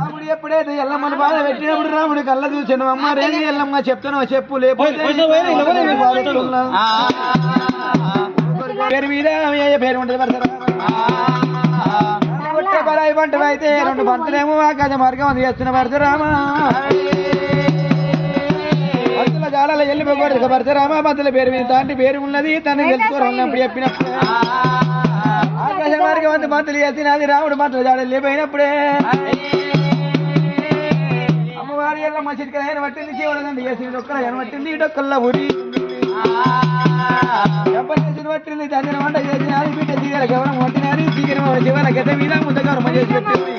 రాముడు ఎప్పుడైతే ఎల్లమ్మని బాధ పెట్టినప్పుడు రాముడు కళ్ళ చూసాను అమ్మ రేది ఎల్లమ్మ చెప్తాను చెప్పు లేకపోతే పేరు మీద పేరు ఉంటుంది పరాయి పంటలు అయితే రెండు పంటలేమో గజ మార్గం అది చేస్తున్న పరశురామ పంతుల జాలలో వెళ్ళిపోకూడదు పరశురామ పంతుల పేరు మీద తండ్రి పేరు ఉన్నది తనని తెలుసుకోవాలన్నప్పుడు చెప్పినప్పుడు ఆకాశ మార్గం అంత పంతులు చేసినది రాముడు పంతుల జాడలు వెళ్ళిపోయినప్పుడే అమ్మవారి ఎల్లమ్మ చిరికల ఆయన పట్టింది శివుడండి చేసి డొక్కల ఆయన పట్టింది డొక్కల్లో ఊరి చేసిన పట్టింది తండ్రిని వంట చేసినది బిడ్డ చీగల గౌరవం పట్టినది చీకరి శివల గత మీద ముందు గౌరవం చేసి పెట్టింది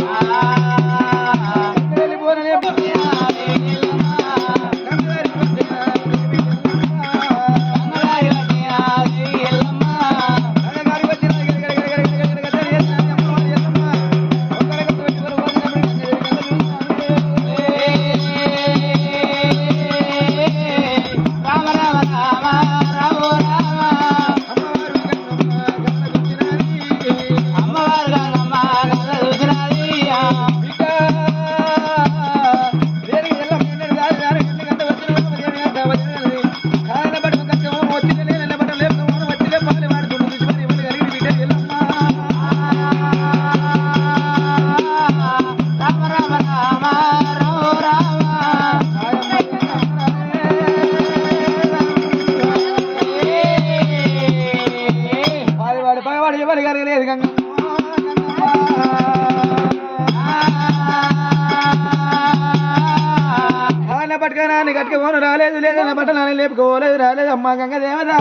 పట్టుకనాన్ని కట్టుకోను రాలేదు లేదన్న పట్టణాన్ని లేపుకోలేదు రాలేదు అమ్మ గంగ దేవత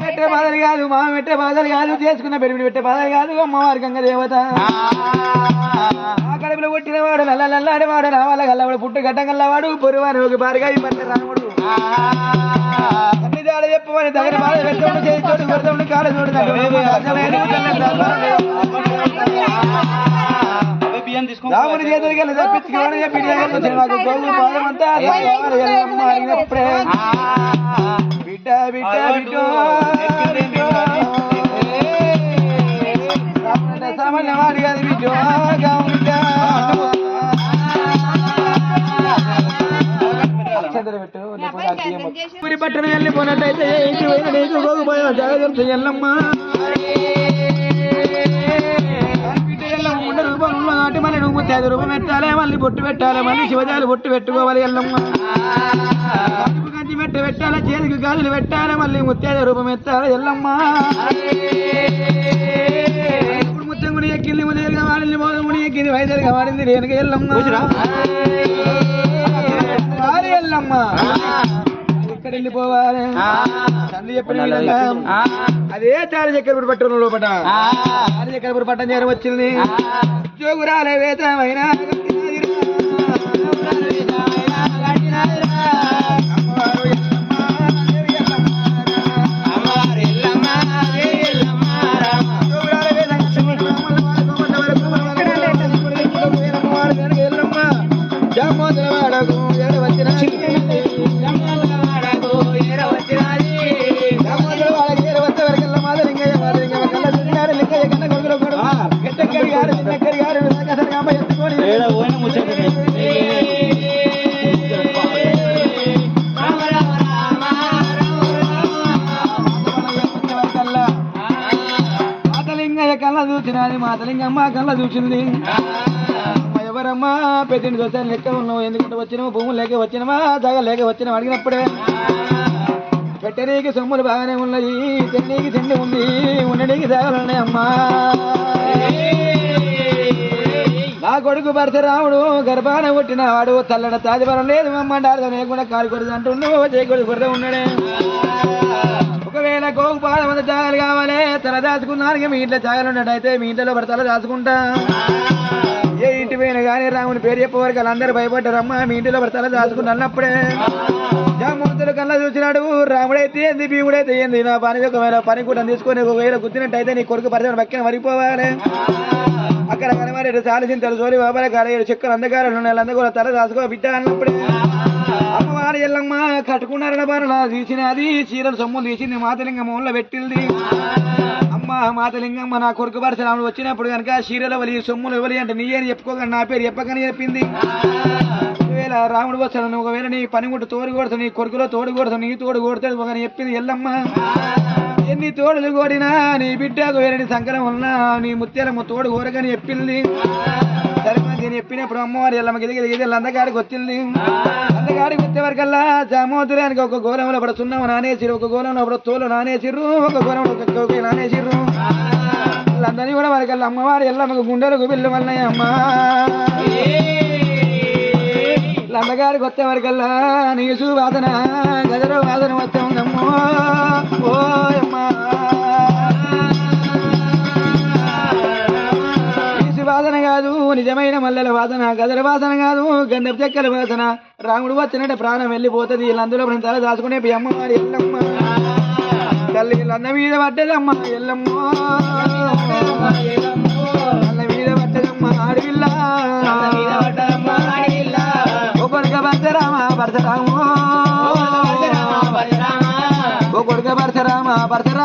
పెట్టే బాధలు కాదు మా పెట్టే బాధలు కాదు చేసుకున్న పెరిమిడి పెట్టే బాధలు కాదు అమ్మవారి గంగ దేవత ఆ కడుపులో పుట్టినవాడు నల్లనల్లాడేవాడు రావాల గల్లవాడు పుట్టు గడ్డగల్లవాడు పొరువాడు ఒక బారిగా ఇబ్బంది రాముడు అన్ని దాడ చెప్పమని దగ్గర బాధ పెట్టాడు చేసి చోటు కొడతాడు కాడ చోటు రాముడి చేతులకి వెళ్ళి తప్పించుకోవడం చెప్పి నాకు గోగు పాదమంతా అడిగినప్పుడే బిడ్డ బిడ్డ బిడ్డ సామాన్య వాడి కాదు బిడ్డ పెట్టు పట్టణం వెళ్ళిపోయినట్టయితే నీకు గోగు పోయిన జాగ్రత్త ఎల్లమ్మ రూపంలో నాటి మళ్ళీ నువ్వు ముత్యాది రూపం పెట్టాలి మళ్ళీ బొట్టు పెట్టాలి మళ్ళీ శివజాలు బొట్టు పెట్టుకోవాలి ఎల్లమ్మ కంచి పెట్టాలి చేతికి గాజులు పెట్టాలి మళ్ళీ ముత్యాది రూపం ఎత్తాలి ఎల్లమ్మ ఇప్పుడు ముత్యం గుడి ఎక్కింది ఉదయంగా వాడింది మోదం గుడి ఎక్కింది వైద్యులుగా వాడింది రేణుగా ఎల్లమ్మ ఎల్లమ్మ ఎక్కడ వెళ్ళిపోవాలి తండ్రి చెప్పిన విధంగా అదే చారి చక్కెరపురి పట్టణం లోపల చారి చక్కెరపురి పట్టణం చేరం వచ్చింది జోగురాలే వేతమైనా కళ్ళ చూసినది మాతలింగమ్మ కళ్ళ చూసింది ఎవరమ్మా పెద్దని చూసాను లెక్క ఉన్నావు ఎందుకంటే వచ్చినావు భూములు లేక వచ్చినవా జాగ లేక వచ్చినావు అడిగినప్పుడే పెట్టనీకి సొమ్ములు బాగానే ఉన్నాయి తిన్నీకి తిండి ఉంది ఉండడానికి జాగలు ఉన్నాయి అమ్మా నా కొడుకు పరశురాముడు గర్భాన పుట్టిన వాడు తల్లడ తాజవరం లేదు అమ్మంటారు లేకుండా కాలికొడదు అంటుండు చేయకూడదు కొరత ఉన్నాడే ఒకవేళ గోగు పాద మంది జాగాలు కావాలి తల దాచుకున్నాను మీ ఇంట్లో జాగాలు ఉన్నట్టయితే మీ ఇంట్లో తల దాచుకుంటా ఏ ఇంటి పోయినా కానీ రాముని పేరు చెప్పేవారికి వాళ్ళందరూ భయపడ్డారమ్మా మీ ఇంటిలో తల దాచుకుంటా అన్నప్పుడే జామూర్తులు కళ్ళ చూసినాడు రాముడైతే ఏంది భీముడైతే ఏంది నా పని ఒకవేళ పని కూడా తీసుకొని ఒకవేళ గుర్తినట్టయితే నీ కొడుకు పరిచయం పక్కన మరిపోవాలి అక్కడ కనబడి సాలిసింతలు సోలి బాబాల కాలేడు చెక్కలు అందగారు నెలందగూర తల దాసుకో బిడ్డ అన్నప్పుడే అమ్మవారి ఎల్లమ్మ కట్టుకున్నారన్న బారులా తీసినది చీరలు సొమ్ములు తీసింది మాతలింగం మూల పెట్టింది అమ్మ మాతలింగమ్మ నా కొడుకు పరశురాముడు వచ్చినప్పుడు కనుక చీరలు వలి సొమ్ములు ఇవ్వలి అంటే నీ అని చెప్పుకోగానే నా పేరు చెప్పకని చెప్పింది ఒకవేళ రాముడు వస్తాడు ఒకవేళ నీ పనిముట్టు తోడు కొడతాడు నీ కొడుకులో తోడు కొడతాడు నీ తోడు కొడతాడు ఒకని చెప్పింది ఎల్లమ్మ ఎన్ని తోడులు కోడినా నీ బిడ్డకు వేరే సంకలం ఉన్నా నీ ముత్యాలమ్మ తోడు కోరకని చెప్పింది సరిపోయి నేను చెప్పినప్పుడు అమ్మవారి ఎల్లమ్మ గిదిగి అందగాడికి వచ్చింది అందగాడికి వచ్చే వరకల్లా జామోతురానికి ఒక గోళంలో పడ సున్నమ నానేసిరు ఒక గోళంలో పడ తోలు నానేసిర్రు ఒక గోళంలో ఒక నానేసిర్రు అందరినీ కూడా వరకల్లా అమ్మవారి ఎల్లమ్మకు గుండెలకు బిల్లు వల్లయ్య అమ్మా అందగాడికి వచ్చే వరకల్లా నీసు వాదన గదరు వాదన వచ్చే ఉందమ్మో ఓ అమ్మా వాదన కాదు నిజమైన మల్లెల వాదన గదర వాదన కాదు గంధపు చెక్కల వాదన రాముడు వచ్చినట్టు ప్రాణం వెళ్ళిపోతుంది వీళ్ళందులో తల దాచుకునే అమ్మవారి ఎల్లమ్మ తల్లి వీళ్ళంద మీద పడ్డదమ్మ ఎల్లమ్మ అన్న మీద పడ్డదమ్మ ఆడవిల్ల ఓ కొడుక పరశురామ పరశురాము ఓ కొడుక పరశురామ పరశురామ